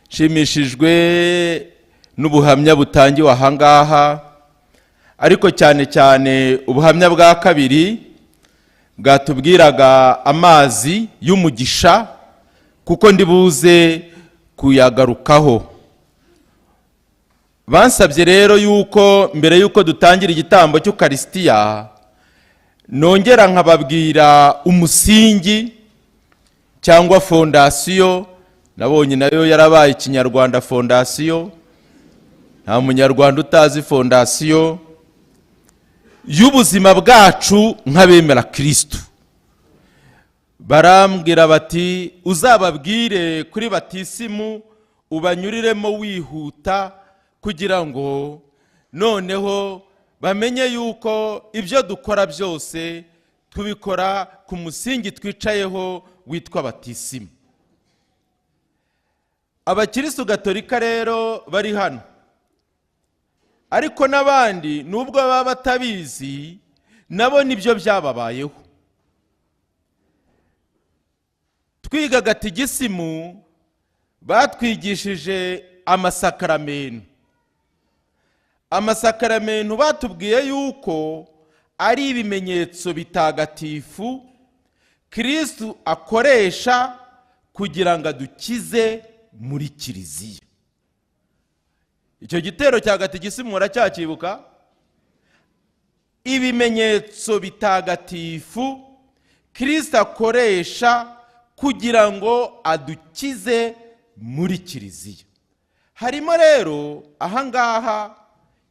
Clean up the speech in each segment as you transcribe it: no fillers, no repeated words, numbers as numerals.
shimishijwe n'ubuhamya butangiwe ahangaha, ariko cyane cyane ubuhamya bwa kabiri bwatubwiraga amazi y'umugisha, kuko ndibuze kuyagarukaho. Bansabye rero yuko mbere yuko dutangira igitambo cy'Ukaristiya nongera nkababwira umusingi cyangwa fondasiyo. Nabonye nayo yarabaye ikinyarwanda fondasiyo, nta munyarwanda utazi fondasiyo y'ubuzima bwacu nk'abemera Kristo. Barambwira bati uzababwire kuri Batisimu ubanyuriremo wihuta, kugira ngo noneho bamenye yuko ibyo dukora byose tubikora ku musingi twicayeho witwa Batisimu. Abakristo Gatolika rero bari hano, ariko n'abandi nubwo baba batabizi nabo nibyo byababayeho. Twiga Gatisimu batwigishije amasakaramentu. Amasakaramentu batubwiye yuko ari ibimenyetso bitagatifu Kristo akoresha kugira ngo adukize muri Kiliziya. Icyo gitero cya Gatisimu muracyakibuka? Ibimenyetso bitagatifu Kristo akoresha kugira ngo adukize muri Kiliziya. Harimo rero ahangaha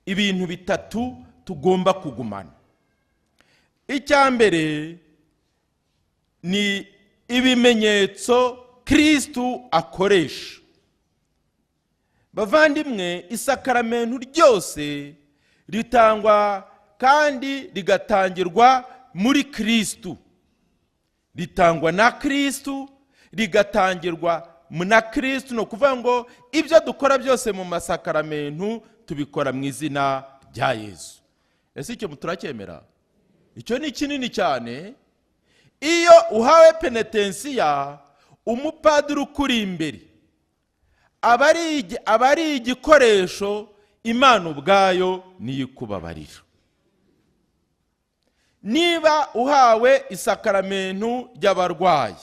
ibintu bitatu tugomba kugumana. Icya mbere ni ibimenyetso Kristo akoresha. Bavandimwe, isakaramentu ryose ritangwa kandi rigatangirwa muri Kristo. Ritangwa na Kristo, rigatangirwa na Kristo. No kuvuga ngo ibyo dukora byose mu masakaramentu tubikora mu izina rya Yesu. Ese icyo muturacyemera? Icyo ni kinini cyane. Iyo uhawe penetensiya, umupadiri ukuri imbere aba ari igikoresho Imana ubwayo niyikubabarira. Niba uhawe isakaramentu ry'abarwayi,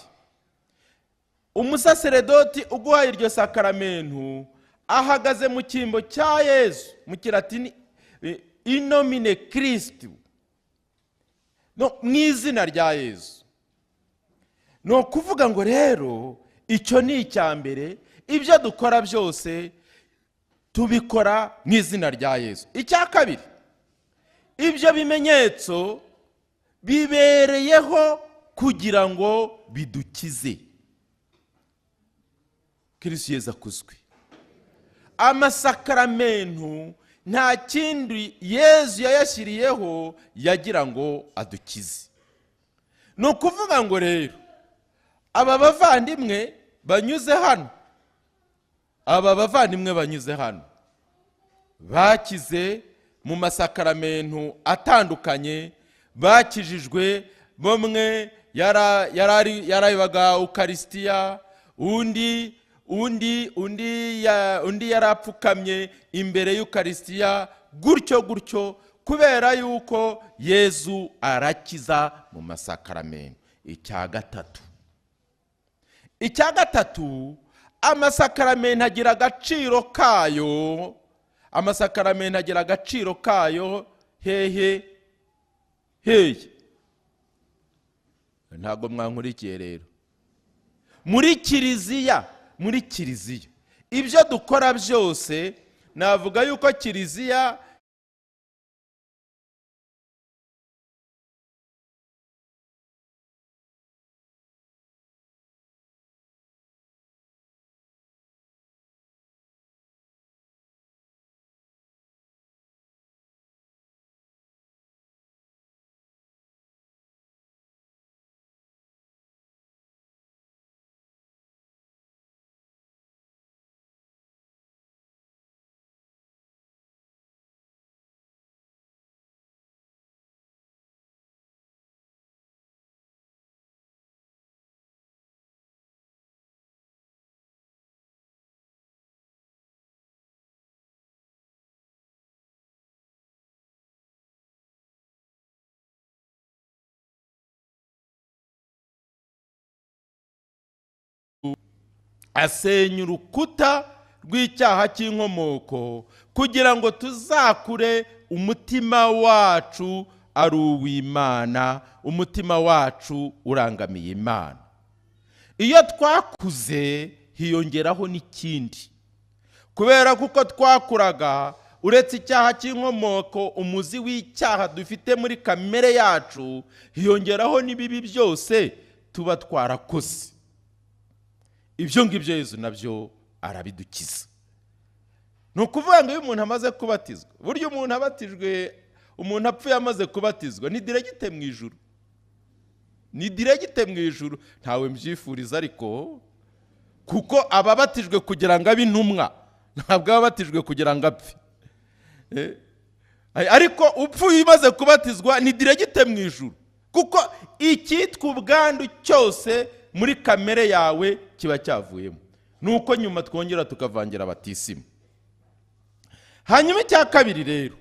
umusaseredoti uguhaye iryo sakaramentu ahagaze mu cyimbo cya Yesu, mu Kilatini in nomine Christi, no mu izina rya Yesu. No kuvuga ngo rero icyo ni icya mbere, ibyo dukora byose tubikora mu izina rya Yesu. Icya kabiri, ibyo bimenyetso bibereyeho kugira ngo bidukize. Kristo Yesu akuzwe. Amasakaramentu nta kindi Yesu yayashyiriyeho yagira ngo adukize. No kuvuga ngo rero aba bavandimwe banyuze hano, bakize mu masakaramentu atandukanye, bakijijwe. Bamwe yarabaga Ukaristiya, undi yarapfukamye imbere y'Ukaristiya, gutyo kubera yuko Yesu arakiza mu masakaramentu. Icya gatatu, amasakaramentu agira agaciro kayo. Amasakaramentu agira agaciro kayo hehe. Ntabwo mwankurikiye rero. Muri Kiliziya ibyo dukora byose, navuga yuko Kiliziya asenya urukuta rw'icyaha cy'inkomoko kugira ngo tuzakure umutima wacu ari uw'Imana, umutima wacu urangamiye Imana. Iyo twakuze hiyongeraho n'ikindi, kubera kuko twakuraga uretse icyaha cy'inkomoko, umuzi w'icyaha dufite muri kamere yacu, hiyongeraho n'ibibi byose tuba twarakoze. Ibyo ngibyo Yesu nabyo arabidukiza. Ni ukuvuga ngo iyo umuntu amaze kubatizwa, burya umuntu abatijwe, umuntu apfuye amaze kubatizwa ni diregite mu ijuru, ni diregite mu ijuru. Ntawe mbyifuriza ariko, kuko ababatijwe kugira ngo abe intumwa, ntabwo ababatijwe kugira ngo apfe. Ariko upfuye umaze kubatizwa ni diregite mu ijuru, kuko icyitwa ubwandu cyose muri kamere yawe kiba cyavuyemo. Nuko nyuma twongera tukavangira batisimu. Hanyuma icya kabiri rero,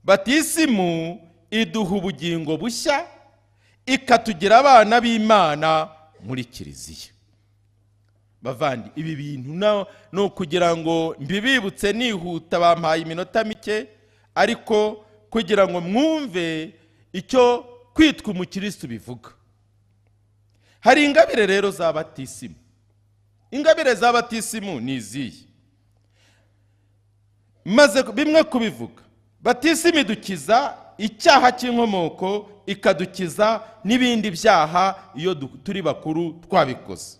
batisimu iduha ubugingo bushya, ikatugira abana b'Imana muri kiliziya. Bavandi, ibi bintu no kugira ngo mbibibutse nihuta, bampaye iminota mike, ariko kugira ngo mwumve icyo kwitwa umukristo bivuga. Hari ingabire rero za batisimu. Ingabire za batisimu ni izihe? Maze bimwe kubivuga, batisimu idukiza icyaha cy'inkomoko, ikadukiza n'ibindi byaha iyo turi bakuru twabikoze.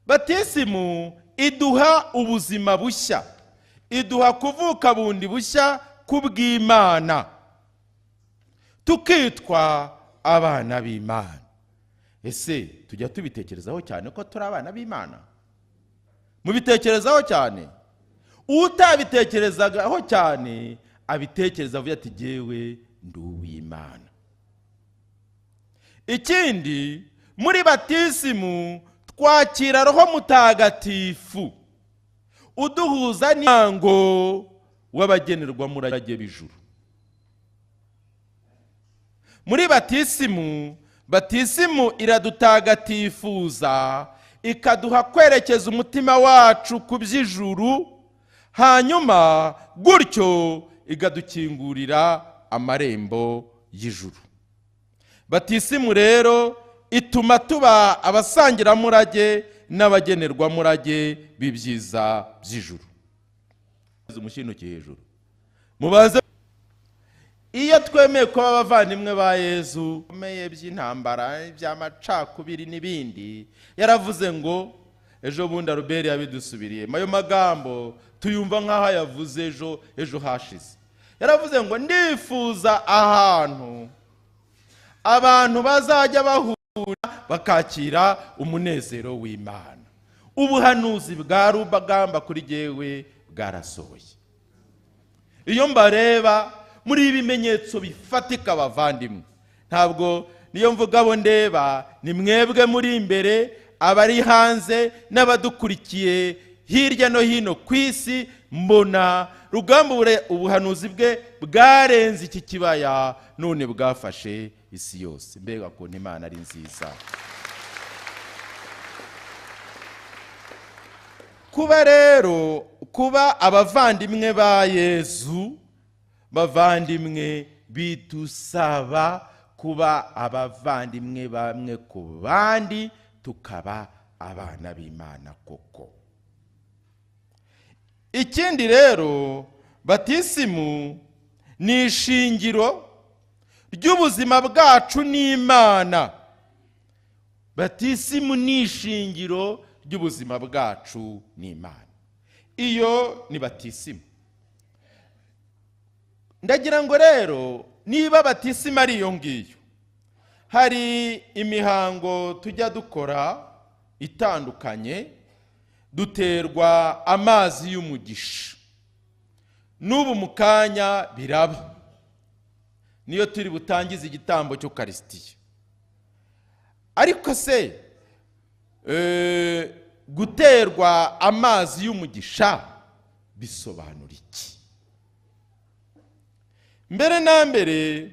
Batisimu iduha ubuzima bushya, iduha kuvuka bundi bushya kubw'Imana, tukitwa abana b'Imana. Ese tujya tubitekerezaho cyane ko turi abana b'Imana? Mubitekerezaho cyane? Utabitekerezagaho cyane abitekereza avuga ati jyewe ndi uw'Imana. Ikindi, muri batisimu twakira Roho Mutagatifu uduhuza n'umuryango w'abagenerwa murage b'ijuru. Muri batisimu iradutagatifuza, ikaduha kwerekeza umutima wacu ku by'ijuru, hanyuma gutyo ikadukingurira amarembo y'ijuru. Batisimu rero ituma tuba abasangiramurage n'abagenerwamurage b'ibyiza by'ijuru. Umushinuke hejuru mubaze, iyo twemeye kuba abavandimwe ba Yesu, komeye by'intambara, by'amacakubiri n'ibindi, yaravuze ngo, ejo bundi Albert yabidusubiriye, ayo magambo tuyumva nk'aho yavuze ejo hashize. Yaravuze ngo ndifuza ahantu abantu bazajya bahura bakakira umunezero w'Imana. Ubuhanuzi bwa rubagamba kuri jyewe bwarasohoye. Iyo mbareba muri ibimenyetso bifatika bavandimwe, ntabwo niyo mvuga abo ndeba, ni mwebwe muri imbere, abari hanze n'abadukurikiye hirya no hino ku isi. Mbona rugamba ubuhanuzi bwe bwarenze iki kibaya, none bwafashe isi yose. Mbega ko Imana ari nziza. Kuba rero, kuba abavandimwe ba Yesu, bavandimwe bidusaba kuba abavandimwe bamwe ku bandi, tukaba abana b'Imana koko. Ikindi rero, batisimu ni ishingiro ry'ubuzima bwacu n'Imana. Batisimu ni ishingiro ry'ubuzima bwacu n'Imana. Iyo ni batisimu. Ndagira ngo rero, niba batisimu ari iyo ngiyo, hari imihango tujya dukora itandukanye, duterwa amazi y'umugisha. N'ubu mu kanya biraba, niyo turi butangiza igitambo cy'Ukarisitiya. Ariko se guterwa amazi y'umugisha bisobanura iki? Mbere na mbere,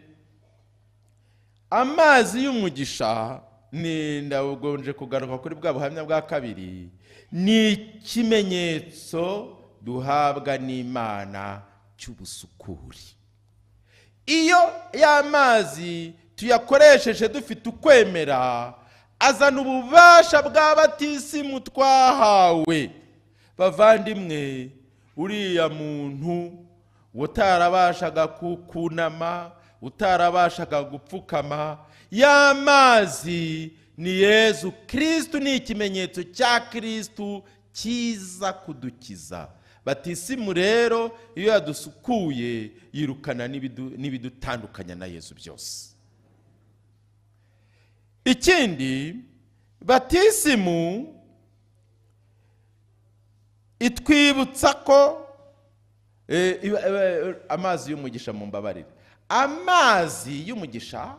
amazi y'umugisha ni, ndagonje kugaruka kuri bwa buhamya bwa kabiri, ni ikimenyetso duhabwa n'Imana cy'ubusukuri. Iyo y'amazi tuyakoresheje dufite ukwemera, azana ububasha bwa batisimu twahawe. Bavandimwe, uriya muntu utarabashaga kunama, utarabashaga gupfukama, y'amazi ni Yezu Kristu, ni ikimenyetso cya Kristu kiza kudukiza. Batisimu rero iyo yadusukuye yirukana n'ibidutandukanya na Yezu byose. Ikindi, batisimu itwibutsa ko amazi y'umugisha, mu mbabarire, amazi y'umugisha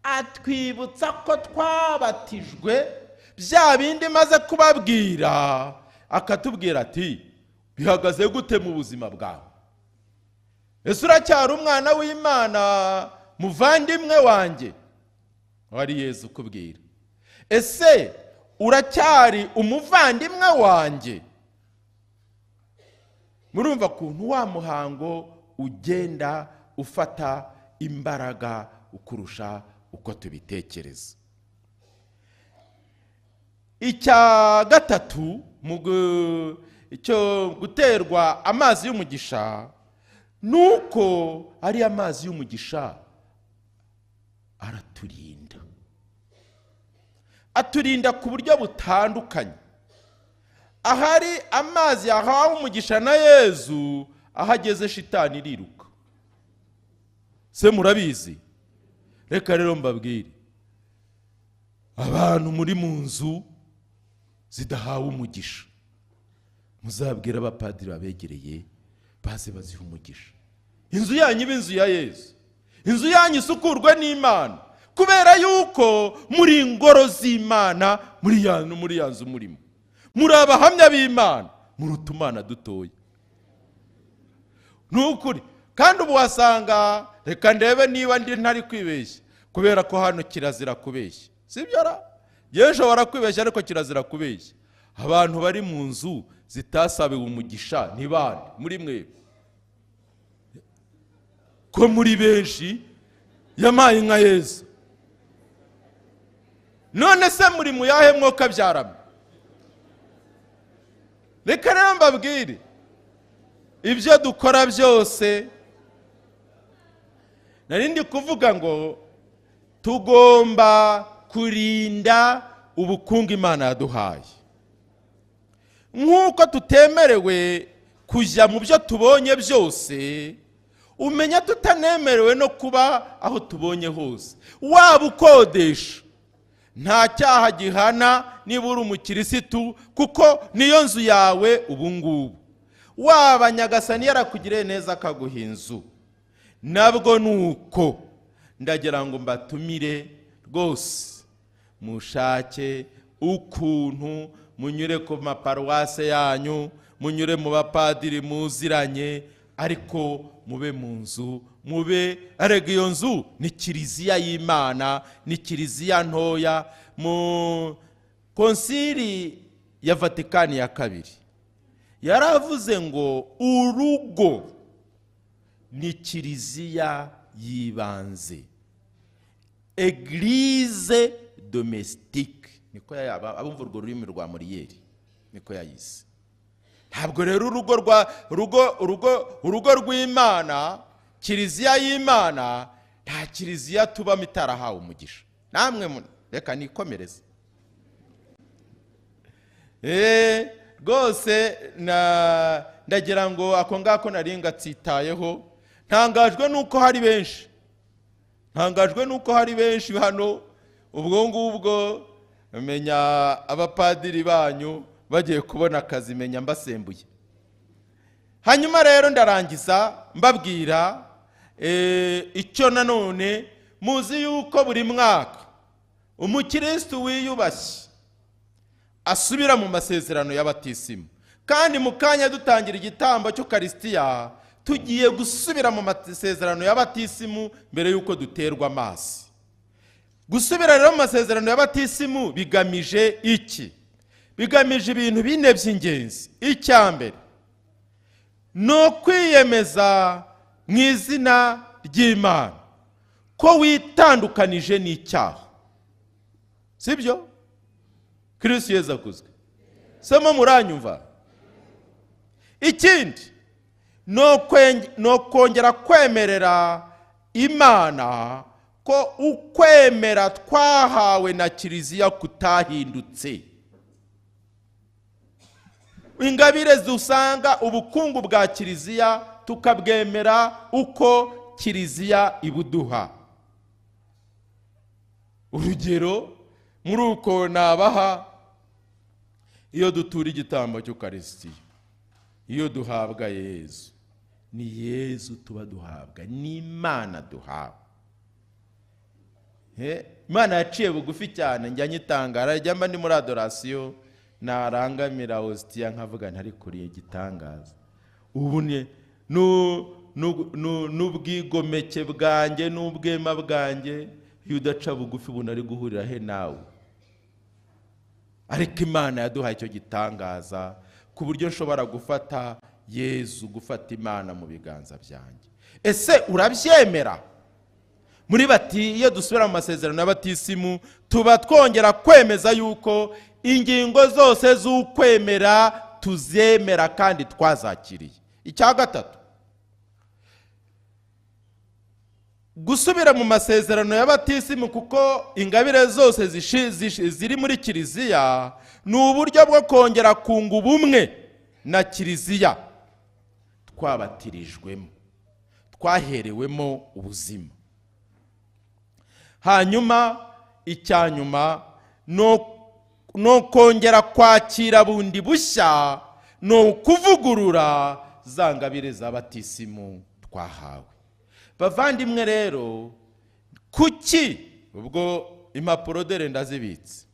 atwibutsa ko twabatijwe bya bindi maze kubabwira, akatubwira ati bihagaze gute mu buzima bwawe? Ese uracyari umwana w'Imana muvandimwe wanjye? Wari Yezu kubwira. Ese uracyari umuvandimwe wanjye? Murumva kuntu wa muhango ugenda ufata imbaraga ukurusha uko tubitekereza. Icya gatatu, icyo guterwa amazi y'umugisha, nuko ari amazi y'umugisha araturinda. Aturinda ku buryo butandukanye. Ahari amazi yahawe umugisha na Yezu, ahageze shitani iriruka. Se murabizi? Reka rero mbabwire, abantu muri mu nzu zidahawe umugisha, muzabwira abapadiri babegereye baze baziha umugisha. Inzu yanyu ibe inzu ya Yezu, inzu yanyu isukurwe n'Imana, kubera yuko muri ingoro z'Imana, muri ya nzu murimo. Muri abahamya b'Imana, muri utumana dutoya. Nukuri, kandi ubu wasanga, reka ndebe niba ntari kwibeshya, kubera ko hano kirazira kubeshya. Sibyo ra? Yejo barakwibeshya ariko kirazira kubeshya. Abantu bari mu nzu zitasabiwe umugisha ni bande muri mwe? Ko muri benshi yamaye nka Yezu. None se muri mu yahe mwoka byarame? Reka rero mbabwire, ibyo dukora byose, narindi kuvuga ngo tugomba kurinda ubukungu Imana yaduhaye. Nk'uko tutemerewe kujya mu byo tubonye byose, umenya tutanemerewe no kuba aho tubonye hose. Waba ukodesha, nta cyaha gihana niba uri umukirisitu, kuko niyo nzu yawe ubu ngubu. Waba Nyagasani yarakugiriye neza akaguha inzu, nabwo nuko. Ndagira ngo mbatumire rwose mushake ukuntu munyure ku maparuwase yanyu, munyure mu bapadiri muziranye, ariko mube mu nzu, mube, arega iyo nzu ni kiliziya y'Imana, ni kiliziya ntoya. Mu konsili ya Vatikani ya kabiri yaravuze ngo urugo ni kiliziya yibanze, Eglise domestique, niko yaba abumva urwo rurimi rwa Moriyeri, niko yayise. Ntabwo rero urugo rw'Imana, kiliziya y'Imana, nta kiliziya tubamo itarahawe umugisha. Namwe reka nikomereze. Rwose ndagira ngo ako ngako naringa tsitayeho. Ntangajwe nuko hari benshi hano, ubwo ngubwo menya abapadiri banyu bagiye kubona akazi, menya mbasembuye. Hanyuma rero ndarangiza mbabwira icyo nanone muzi yuko buri mwaka umukristo wiyubashye asubira mu masezerano y'abatisimu. Kandi mu kanya dutangira igitambo cy'Ukaristiya, tugiye gusubira mu masezerano y'abatisimu mbere yuko duterwa amazi. Gusubira rero mu masezerano y'abatisimu bigamije iki? bigamije ibintu bine by'ingenzi. Icya mbere no kwiyemeza mu izina ry'Imana ko witandukanije n'icyaha. Sibyo? Kristo Yesu akuzwe. Soma muranyumva. Ikindi no kongera kwemerera Imana ko ukwemera twahawe na Kiliziya kutahindutse. Ingabire dusanga ubukungu bwa Kiliziya tukabwemera uko Kiliziya ibuduha. Urugero muri uko nabaha iyo dutura igitambo cy'Ukaristiya, iyo duhabwa Yesu, ni Yesu tuba duhabwa, ni Imana duhabwa. Imana yaciye bugufi cyane, njya nyitangara, njya mba ndi muri adoration narangamira hostia nkavuga ntari kuriye gitangaza. Ubu n'ubwigomeke bwanjye n'ubwema bwanjye, iyo udaca bugufi ubu nari guhurira he nawe. Ariko Imana yaduhaye icyo gitangaza ku buryo nshobora gufata Yesu, gufata Imana mu biganza byanjye. Ese urabyemera? Muri iyo dusubira mu masezerano ya Batisimu tuba twongera kwemeza yuko ingingo zose z'ukwemera tuzemera kandi twazakiriye. Icya gatatu, gusubira mu masezerano ya Batisimu kuko ingabire zose ziri muri Kiliziya ni uburyo bwo kongera kunga ubumwe na Kiliziya twabatirijwemo, twaherewemo ubuzima. Hanyuma icyanyuma no kongera kwakira bundi bushya, no kuvugurura za ngabire za Batisimu twahawe. Bavandimwe rero, kuki ubwo impapuro dore ndazibitse,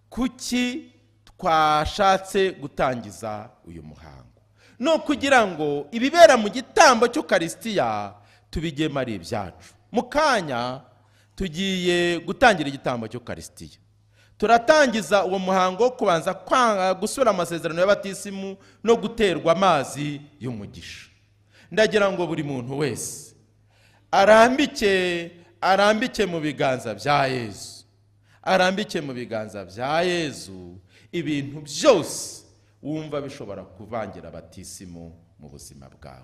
kuki twashatse gutangiza uyu muhango? No kugira ngo ibibera mu gitambo cy'Ukaristiya tubigema ari ibyacu. Mukanya tugiye gutangira igitambo cy'Ukaristiya, turatangiza uwo muhango wo kubanza gusura amasezerano ya Batisimu no guterwa amazi y'umugisha. Ndagira ngo buri muntu wese arambike mu biganza bya Yesu, arambike mu biganza bya Yesu ibintu byose wumva bishobora kuvangira Batisimu mu buzima bwawe.